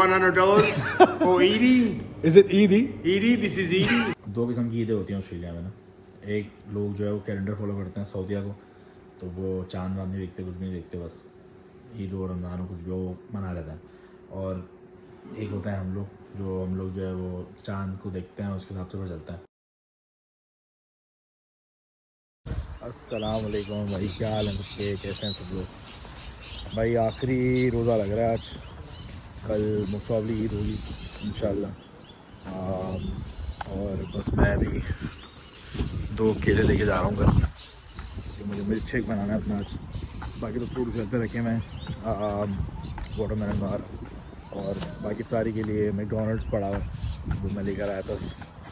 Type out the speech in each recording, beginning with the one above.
$100 for Edie. Is it Edie? Edie, this is Edie. दो किस्म की ईदें होती हैं ऑस्ट्रेलिया में ना। एक लोग जो है वो कैलेंडर फॉलो करते हैं सऊदिया को, तो वो चांद वांद नहीं देखते, कुछ भी नहीं देखते, बस ईद और रमज़ान कुछ भी वो मना लेते हैं। और एक होता है हम लोग जो है वो चांद को देखते हैं, उसके हिसाब से पता चलता है। अस्सलाम वालेकुम भाई, क्या हाल है सबके, कैसे हैं सब लोग भाई। आखिरी रोज़ा लग रहा है आज, कल मुसावली ईद होगी इंशाल्लाह। और बस मैं भी 2 केले लेके जा रहा हूँ घर, क्योंकि मुझे मिल्क शेक बनाना है अपना आज। बाकी तो फ्रूट घर पे रखे मैं, वाटरमेलन बार, और बाकी फ्रारी के लिए मैकडॉनल्ड्स पड़ा हुआ वो मैं लेकर आया था,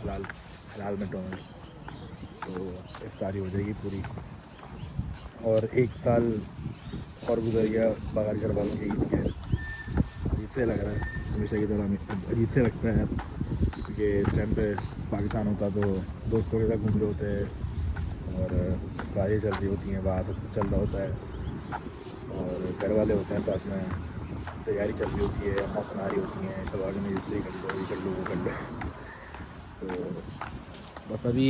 हलाल मैकडॉनल्ड्स। तो इफ्तारी हो जाएगी पूरी। और 1 साल और गुजर गया बगैर घर वालों के ईद के। अजीब से लग रहा है, हमेशा की तरह अजीब से लगता है, क्योंकि इस टाइम पे पाकिस्तान होता तो दोस्तों के साथ घूम रहे होते हैं और सारी चल रही होती हैं, बाहर सब कुछ चल रहा होता है और घर वाले होते हैं साथ में, तैयारी चल रही होती है, अम्मा सुना रही होती हैं, सब आगे में इसलिए कर लो, ये कर लो, वो कर लो। तो बस अभी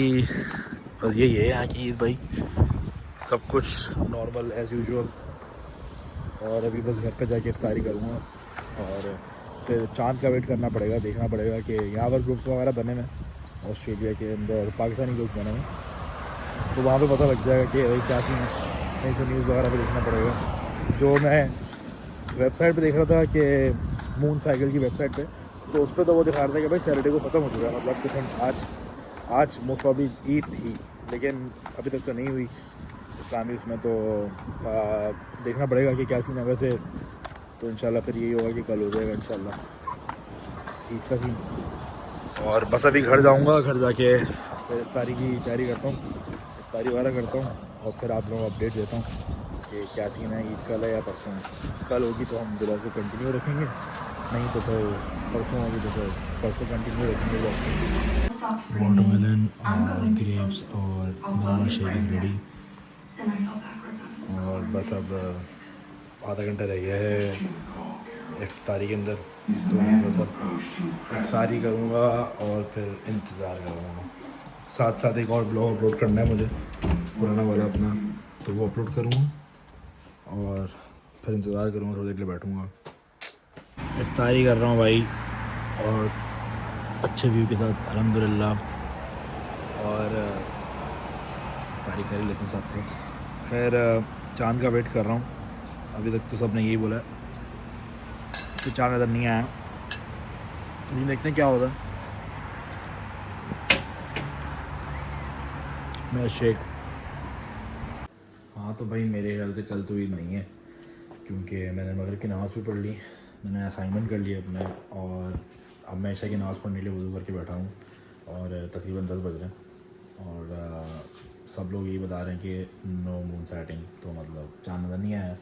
यही है यहाँ की ईद भाई, सब कुछ नॉर्मल एज़ यूजुअल। और अभी बस घर पे जाके इफ्तारी करूँगा और फिर चांद का वेट करना पड़ेगा, देखना पड़ेगा कि यहाँ पर ग्रुप्स वगैरह बने हुए हैं ऑस्ट्रेलिया के अंदर, पाकिस्तानी ग्रुप्स बने हुए हैं, तो वहाँ पे पता लग जाएगा कि भाई क्या सीन है। कहीं से न्यूज़ वगैरह पे देखना पड़ेगा। जो मैं वेबसाइट पे देख रहा था कि मून साइकिल की वेबसाइट पे, तो उस पर तो वो दिखा रहा था कि भाई सैटरडे को ख़त्म हो चुका है, मतलब कि आज मोस्ट प्रॉब्ली ईद थी, लेकिन अभी तक तो नहीं हुई इस्लामी उसमें। तो देखना पड़ेगा कि क्या सीन है वैसे। तो इंशाल्लाह फिर यही होगा कि कल हो जाएगा इंशाल्लाह ईद का सीन। और बस अभी घर जाऊंगा, घर जाके फिर इफ्तारी की तैयारी करता हूँ, इफ्तारी वगैरह करता हूँ और फिर आप लोगों को अपडेट देता हूँ कि क्या सीन है, ईद कल है या परसों है। कल होगी तो हम ब्लॉग को कंटिन्यू रखेंगे, नहीं तो फिर परसों होगी तो फिर परसों कंटिन्यू रखेंगे ब्लॉग। वाटरमेलन और ग्रेप्स और बनाना शेक इज़ रेडी। और बस अब आधा घंटा रह गया है इफ्तारी के अंदर, तो बस अब इफ्तारी करूँगा और फिर इंतज़ार करूँगा। साथ साथ एक और ब्लॉग अपलोड करना है मुझे, पुराना वाला अपना, तो वो अपलोड करूँगा और फिर इंतज़ार करूँगा, थोड़ी देर के लिए बैठूँगा। इफ्तारी कर रहा हूँ भाई, और अच्छे व्यू के साथ अल्हम्दुलिल्लाह। और इफ्तारी कर ही लेते हैं साथ साथ। खैर चांद का वेट कर रहा हूँ, अभी तक तो सब ने यही बोला है कि चांद नज़र नहीं आया, लेकिन देखते हैं क्या होता है। मेरा शेक। हाँ तो भाई मेरे ख्याल से कल तो ईद नहीं है, क्योंकि मैंने मगरिब की नमाज़ भी पढ़ ली, मैंने असाइनमेंट कर लिया अपने, और अब मैं ईशा की नमाज़ पढ़ने के लिए वज़ू करके बैठा हूँ और तकरीबन 10 बज रहे हैं। और सब लोग यही बता रहे हैं कि नो मून सेटिंग, तो मतलब चांद नज़र नहीं आया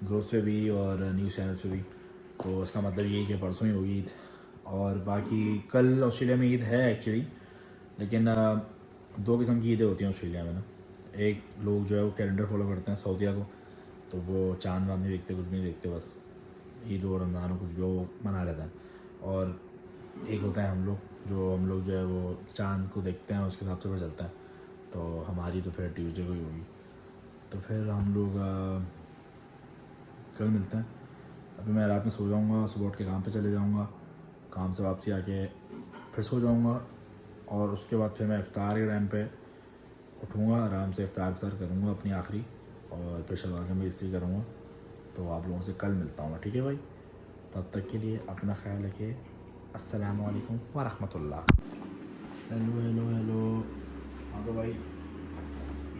ग्रुप्स पे भी और न्यूज़ चैनल्स पे भी, तो उसका मतलब यही कि परसों ही होगी ईद। और बाकी कल ऑस्ट्रेलिया में ईद है एक्चुअली, लेकिन 2 किस्म की ईदें होती हैं ऑस्ट्रेलिया में ना। एक लोग जो है वो कैलेंडर फॉलो करते हैं सऊदिया को, तो वो चांद वांद नहीं देखते, कुछ भी नहीं देखते, बस ईद और रमज़ान कुछ भी वो मना लेते हैं। और एक होता है हम लोग जो है वो चांद को देखते हैं, उसके हिसाब से पता चलता है। तो हमारी तो फिर ट्यूसडे को ही होगी, तो फिर हम लोग कल मिलते हैं। अभी मैं रात में सो जाऊँगा, सुबह उठ के काम पे चले जाऊँगा, काम से वापसी आके फिर सो जाऊँगा, और उसके बाद फिर मैं इफ्तार के टाइम पे उठूँगा, आराम से इफ्तार करूँगा अपनी आखिरी, और फिर शलवार कमीज़ इस्त्री करूँगा। तो आप लोगों से कल मिलता हूँ मैं, ठीक है भाई। तब तक के लिए अपना ख्याल रखिए। अस्सलामु अलैकुम व रहमतुल्लाह। Hello hello hello. हाँ तो भाई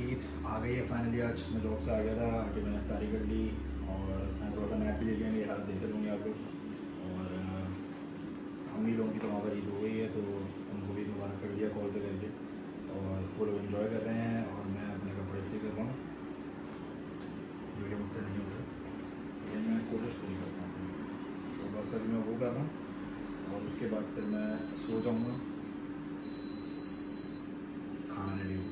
ईद आ गई है फाइनली। आज मैं जॉब से आ गया था, आके मैंने इफ्तारी कर ली और मैं थोड़ा सा नैप भी ले लिया, ये हालत देखते लूँगी आप लोग। और अम्मी लोगों की तो वहाँ पर ईद हो गई है, तो उनको भी मुबारक कर दिया कॉल पे करके, और वो लोग इन्जॉय कर रहे हैं और मैं अपने कपड़े इस्त्री कर रहा हूँ, जो कि मुझसे नहीं होता, लेकिन मैं कोशिश पूरी करता हूँ। तो बस अभी मैं वो कर रहा हूँ और उसके बाद फिर मैं सो जाऊँगा, खाना रेडी हो,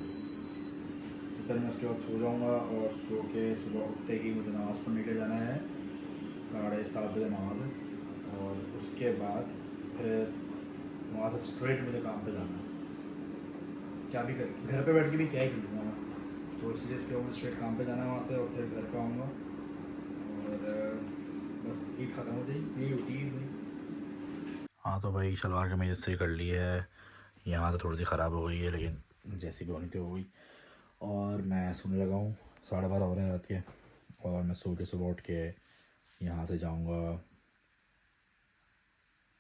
तो फिर मैं उसके बाद सो जाऊँगा। और सो के सुबह उठते ही मुझे नमाज़ पढ़ने के लिए जाना है, 7:30 बजे नमाज़ है, और और उसके बाद फिर वहाँ से स्ट्रेट मुझे काम पे जाना है। क्या भी कर घर पे बैठ के भी क्या ही करूँगा मैं, तो इसलिए उसके बाद स्ट्रेट काम पे जाना है वहाँ से, और फिर घर पे आऊँगा और बस ईद ख़त्म हो जाएगी, यही होती है भाई। हाँ तो भाई शलवार कमीज इससे कर ली है, यहाँ से थोड़ी सी ख़राब हो गई है लेकिन जैसी भी होनी थी हो गई। और मैं सोने लगा हूँ, 12:30 हो रहे हैं रात के, और मैं सो के सुबह उठ के यहाँ से जाऊँगा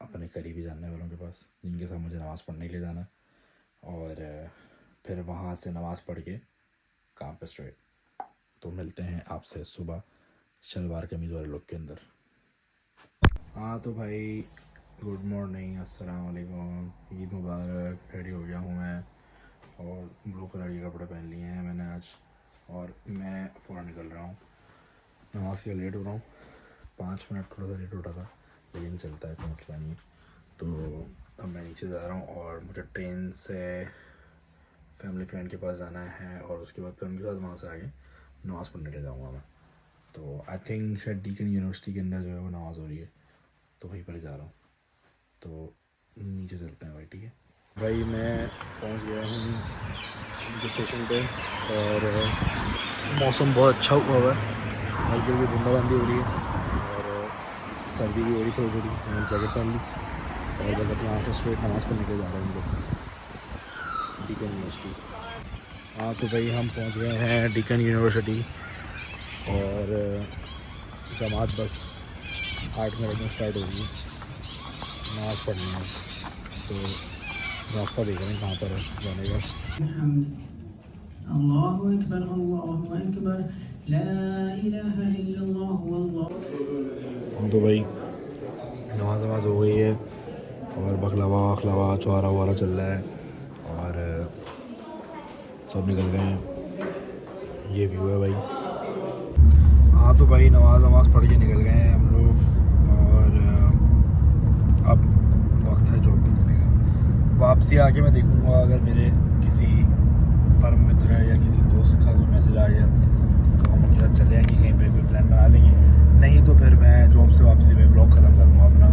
अपने करीबी जानने वालों के पास, जिनके साथ मुझे नमाज़ पढ़ने के लिए जाना है, और फिर वहाँ से नमाज़ पढ़ के काम पे स्ट्रेट। तो मिलते हैं आपसे सुबह शलवार कमीज़ वाले लुक के अंदर। हाँ तो भाई गुड मॉर्निंग, अस्सलाम वालेकुम, ईद मुबारक। रेडी हो गया हूँ मैं, और ब्लू कलर के कपड़े पहन लिए हैं मैंने आज, और मैं फ़ौरन निकल रहा हूँ। नमाज़ के लिए लेट हो रहा हूँ, 5 मिनट थोड़ा सा लेट उठा था, लेकिन चलता है, कोई मसला नहीं है। तो अब मैं नीचे जा रहा हूँ और मुझे ट्रेन से फैमिली फ्रेंड के पास जाना है, और उसके बाद फिर उनके साथ वहाँ से आगे नमाज़ पढ़ने के जाऊँगा मैं। तो आई थिंक शायद डीकन यूनिवर्सिटी के अंदर जो है वो नमाज़ हो रही है, तो वहीं पर जा रहा हूँ। तो नीचे चलते हैं भाई, ठीक है भाई। मैं पहुँच गया हूँ स्टेशन पे, और मौसम बहुत अच्छा हुआ है, हल्की हल्की बूंदाबांदी हो रही है, और सर्दी भी हो रही थोड़ी थोड़ी। मैंने जैकेट पहन ली, और बस अपने यहाँ से स्ट्रेट नमाज़ पढ़ने के जा रहे हैं हम लोग डीकन यूनिवर्सिटी। हाँ तो भाई हम पहुँच गए हैं डीकन यूनिवर्सिटी, और जमात बस 8 मिनट में स्टार्ट होगी, नमाज़ पढ़नी है। तो रास्ता देख रहे हैं कहाँ पर है जाने का। अल्लाहु अकबर, अल्लाहु अकबर, ला इलाहा इल्लल्लाह वल्लाहु। तो भाई नमाज हो गई है, और बखलावा चौरा वारा चल रहा है, और सब निकल गए हैं। ये व्यू है भाई। हाँ तो भाई नमाज पढ़ के निकल गए हैं हम लोग, और अब वक्त है जॉब पे जाने का। वापसी आके मैं देखूँगा, अगर मेरे किसी परम मित्र है या किसी दोस्त का कोई मैसेज आ गया तो हम उनके साथ चले जाएंगे, कहीं पे कोई प्लान बना लेंगे, नहीं तो फिर मैं जॉब से वापसी में ब्लॉग ख़त्म करूँगा अपना।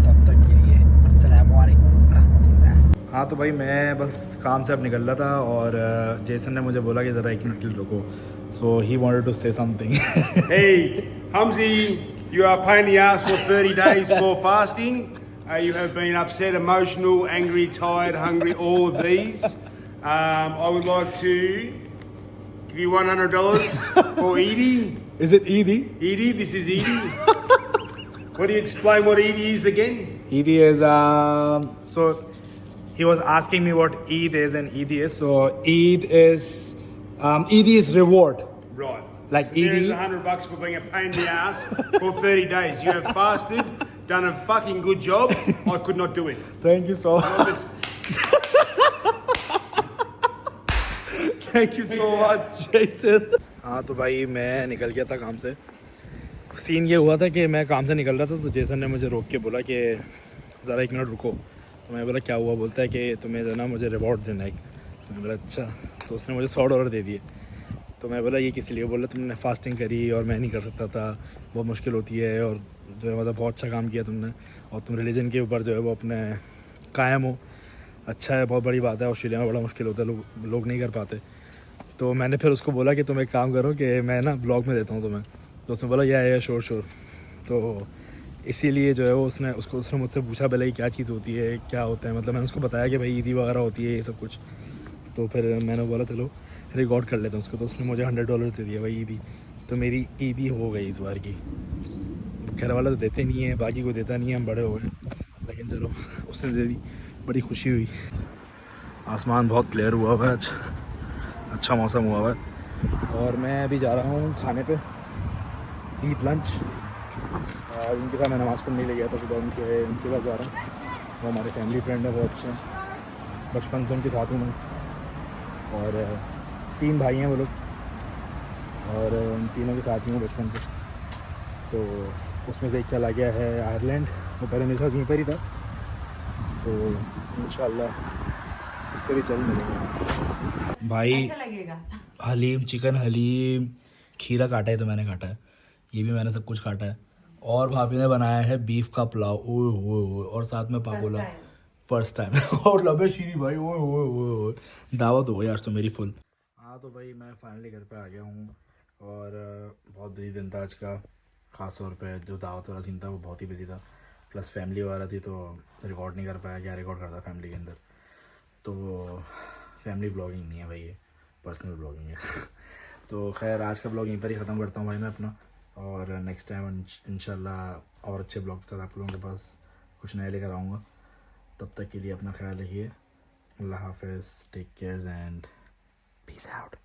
तब तक के लिए अस्सलाम वालेकुम रहमतुल्लाह। हाँ तो भाई मैं बस काम से अब निकल रहा था, और जेसन ने मुझे बोला कि ज़रा 1 मिनट के लिए रुको, so he wanted to say something. Hey, Humsy, you are a pain in the ass for 30 days for fasting. You have been upset, emotional, angry, tired, hungry, all of these. I would like to give you $100 for Edie. Is it Eid? Edie, this is Edie. What do you explain what Edie is again? Eid is so he was asking me what Eid is and Eid is. So Eid is reward. Right. Like There is Edie. $100 for being a pain in the ass for 30 days. You have fasted, done a fucking good job. I could not do it. Thank you so Not much. this- Thank you so much, Jason. हाँ तो भाई मैं निकल गया था काम से। Scene ये हुआ था कि मैं काम से निकल रहा था, तो जेसन ने मुझे रोक के बोला कि ज़रा 1 मिनट रुको। तो मैं बोला क्या हुआ? बोलता है कि तुम्हें जो ना मुझे रिवॉर्ड देना है। तो मैं बोला अच्छा। तो उसने मुझे $100 दे दिए। तो मैं बोला ये किस लिए? बोला तुमने फास्टिंग करी और मैं नहीं कर सकता था, बहुत मुश्किल होती है, और जो है मतलब बहुत अच्छा काम किया तुमने, और तुम रिलीजन के ऊपर जो है वो अपने कायम हो। अच्छा है, बहुत बड़ी बात है। ऑस्ट्रेलिया में बड़ा मुश्किल होता है, लोग नहीं कर पाते। तो मैंने फिर उसको बोला कि तुम एक काम करो कि मैं ना ब्लॉग में देता हूँ तुम्हें। तो उसने बोला या श्योर। तो इसीलिए जो है वो उसने मुझसे पूछा पहले कि क्या चीज़ होती है, क्या होता है। मतलब मैंने उसको बताया कि भाई ईदी वगैरह होती है ये सब कुछ। तो फिर मैंने बोला चलो रिकॉर्ड कर लेता हूँ उसको। तो उसने मुझे $100 दे दिया भाई ईदी। तो मेरी ईदी हो गई इस बार की। घर वाला तो देते नहीं है, बाकी कोई देता नहीं है, हम बड़े हो गए, लेकिन चलो उसने दे दी, बड़ी खुशी हुई। आसमान बहुत क्लियर हुआ हुआ है आज, अच्छा मौसम हुआ हुआ है। और मैं अभी जा रहा हूँ खाने पे, ईद लंच। उनके साथ मैं नमाज़ पढ़ने ले गया था सुबह, उनके पास जा रहा हूँ। वो हमारे फैमिली फ्रेंड है, बहुत अच्छे हैं, बचपन से उनके साथ हूँ मैं। और 3 भाई हैं वो लोग, और उन तीनों के साथ ही हूँ बचपन से। तो उसमें से एक चला गया है आयरलैंड, वो पहले मेरे साथ यहीं पर ही था। तो इंशाल्लाह उससे भी चल मिलेंगे भाई। हलीम, चिकन हलीम, खीरा काटा है तो मैंने काटा है, ये भी मैंने सब कुछ काटा है। और भाभी ने बनाया है बीफ का पुलाव, ओए ओए ओए, और साथ में पापोला फर्स्ट टाइम और लबे शीरी भाई, ओए ओए ओए ओए, दावत हो गई आज तो मेरी फुल। हाँ तो भाई मैं फाइनली घर पे आ गया हूँ और बहुत बिजी दिन था आज का, ख़ास तौर पे जो दावत वाला सीन था वो बहुत ही बिजी था, प्लस फैमिली वगैरह थी तो रिकॉर्ड नहीं कर पाया, क्या रिकॉर्ड करता फैमिली के अंदर। तो फैमिली ब्लॉगिंग नहीं है भाई, ये पर्सनल ब्लॉगिंग है तो खैर आज का ब्लॉग यहीं पर ही ख़त्म करता हूँ भाई मैं अपना, और नेक्स्ट टाइम इंशाल्लाह और अच्छे ब्लॉग के साथ आप लोगों के पास कुछ नया लेकर आऊँगा। तब तक के लिए अपना ख्याल रखिए, अल्लाह हाफ़िज़, take care and peace out.